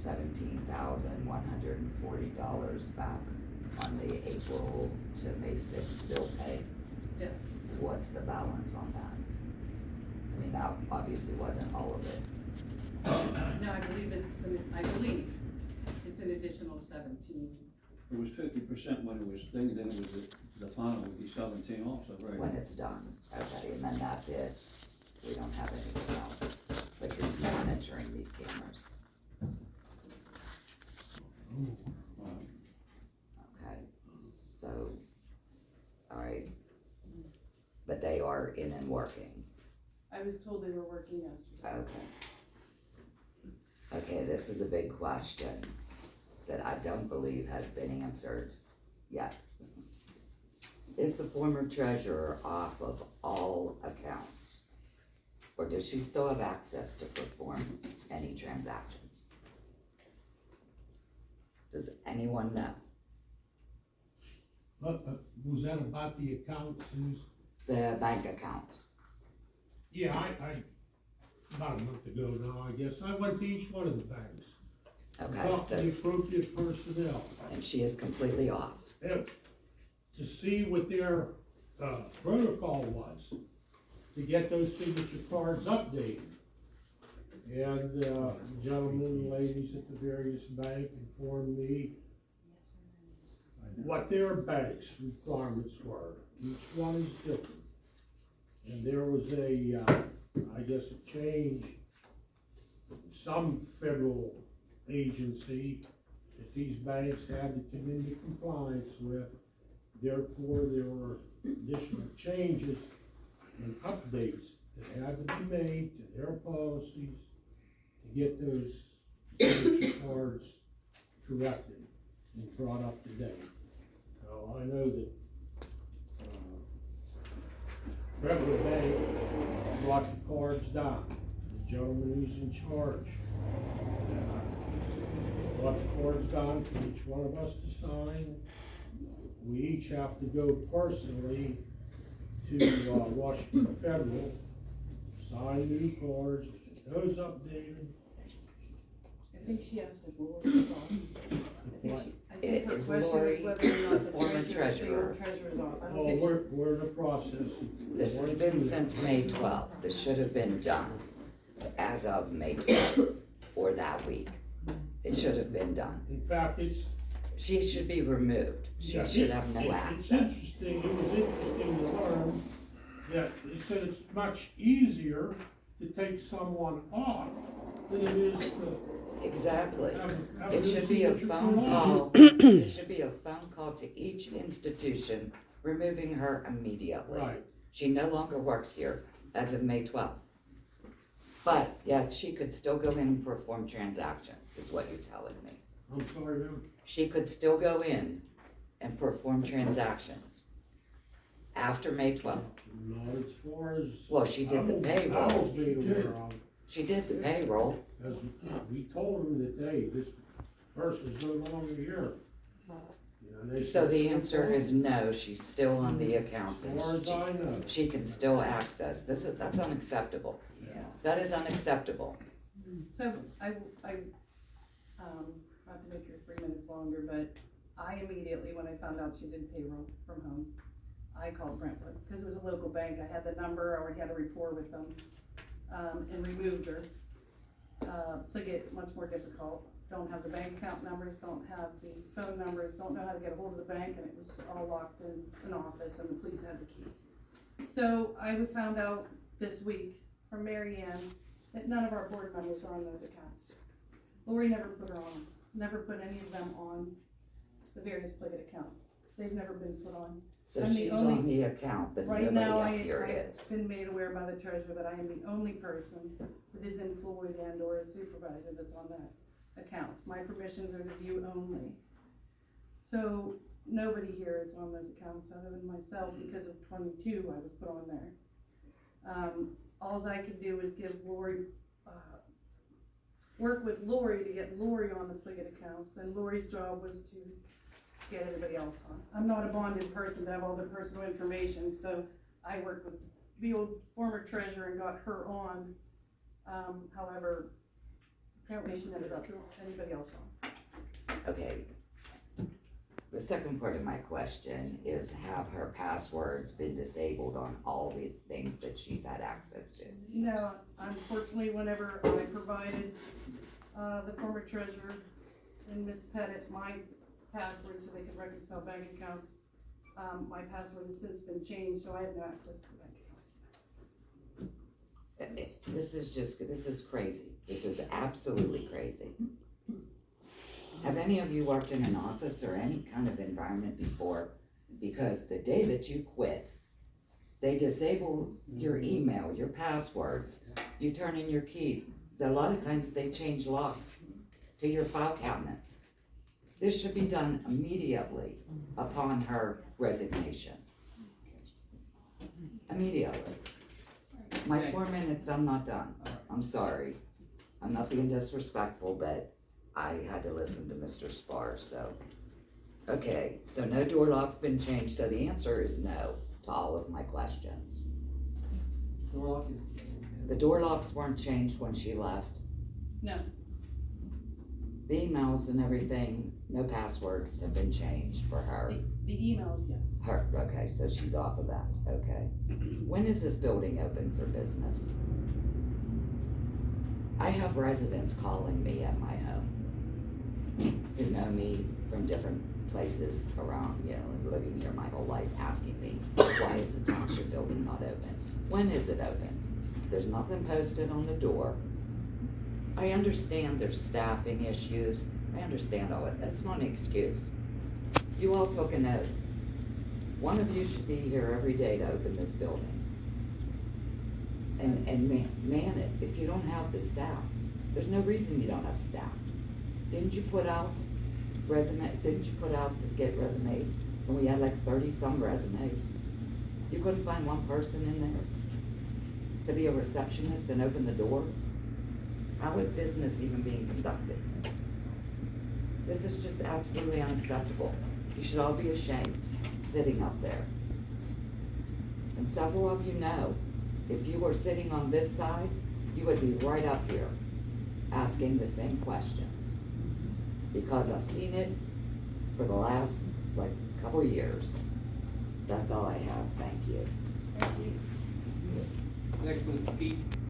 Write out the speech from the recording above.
$17,140 back on the April to May 6th bill pay. Yeah. What's the balance on that? I mean, that obviously wasn't all of it. No, I believe it's an additional 17. It was 50% when it was thing, then it was the final would be 17 also, right? When it's done, okay, and then that's it. We don't have anything else. But who's monitoring these cameras? Okay, so, alright. But they are in and working. I was told they were working yesterday. Okay. Okay, this is a big question that I don't believe has been answered yet. Is the former treasurer off of all accounts? Or does she still have access to perform any transactions? Does anyone know? Was that about the accounts, Suze? The bank accounts? Yeah, I, about a month ago now, I guess, I went to each one of the banks. Okay, Talked to the so, appropriate personnel, and she is completely off. to see what their, protocol was, to get those signature cards updated. And, the gentlemen and ladies at the various banks informed me what their bank's requirements were. Each one is different. And there was a, I guess a change, some federal agency that these banks had to come into compliance with. Therefore, there were additional changes and updates that had to be made to their policies to get those signature cards corrected and brought up to date. So I know that Federal Bank brought the cards down. The gentleman who's in charge brought the cards down for each one of us to sign. We each have to go personally to Washington Federal, sign new cards, get those updated. I think she asked if Lori was on. I think her Is question Lori was whether or the not the former treasurer, the old treasurer? treasurer's off. I don't Oh, think we're in the process. This has been since May 12th. This should have been done as of May 12th or that week. It should have been done. In fact, it's. She should be removed. She Yeah, should have no It's access. interesting, it was interesting to learn that they said it's much easier to take someone off than it is to Exactly. have It new should be a signature phone put on. call. It should be a phone call to each institution, removing her immediately. Right, She no longer works here as of May 12th. But yet she could still go in and perform transactions, is what you're telling me. I'm sorry, ma'am. She could still go in and perform transactions after May 12th. Not as far as. Well, she did the I was payroll. made aware of, She did the payroll. as we told them that, hey, this person's no longer here. You know, they So said, the answer is no, she's still on the as accounts far as and I know. she can still access. That's unacceptable. Yeah. That is unacceptable. So not to make your 3 minutes longer, but I immediately, when I found out she did payroll from home, I called Brentwood, because it was a local bank, I had the number, I already had a rapport with them, and removed her. Pliget, much more difficult, don't have the bank account numbers, don't have the phone numbers, don't know how to get a hold of the bank, and it was all locked in an office, and the police had the keys. So I found out this week from Mary Ann that none of our board members are on those accounts. Lori never put her on, never put any of them on the various Pliget accounts. They've never been put on. So I'm the she's only- on the account, but Right nobody now, up here is. I've been made aware by the treasurer that I am the only person that is employed and or a supervisor that's on that account. My permissions are to view only. So nobody here is on those accounts other than myself. Because of 22, I was put on there. Alls I could do is give Lori, work with Lori to get Lori on the Pliget accounts. Then Lori's job was to get everybody else on. I'm not a bonded person to have all the personal information, so I worked with the old former treasurer and got her on. However, apparently she never got anybody else on. Okay. The second part of my question is, have her passwords been disabled on all the things that she's had access to? No, unfortunately, whenever I provided, the former treasurer and Miss Pettit my password so they could reconcile bank accounts, my password has since been changed, so I have no access to the bank accounts. This is crazy. This is absolutely crazy. Have any of you worked in an office or any kind of environment before? Because the day that you quit, they disable your email, your passwords, you turn in your keys. A lot of times they change locks to your file cabinets. This should be done immediately upon her resignation. Immediately. My 4 minutes, I'm not done. I'm sorry. I'm not being disrespectful, but I had to listen to Mr. Spar, so. Okay, so no door lock's been changed, so the answer is no to all of my questions. Door lock is. The door locks weren't changed when she left. No, The emails and everything, no passwords have been changed for her. the emails, yes. Her, okay, so she's off of that, okay. When is this building open for business? I have residents calling me at my home who know me from different places around, living here my whole life, asking me, why is the township building not open? When is it open? There's nothing posted on the door. I understand there's staffing issues. I understand all it. That's not an excuse. You all took an oath. One of you should be here every day to open this building. And man it. If you don't have the staff, there's no reason you don't have staff. Didn't you put out to get resumes? And we had like 30-some resumes. You couldn't find one person in there to be a receptionist and open the door? How is business even being conducted? This is just absolutely unacceptable. You should all be ashamed sitting up there. And several of you know, if you were sitting on this side, you would be right up here asking the same questions. Because I've seen it for the last, couple of years. That's all I have, thank you. Thank you. Next one's Pete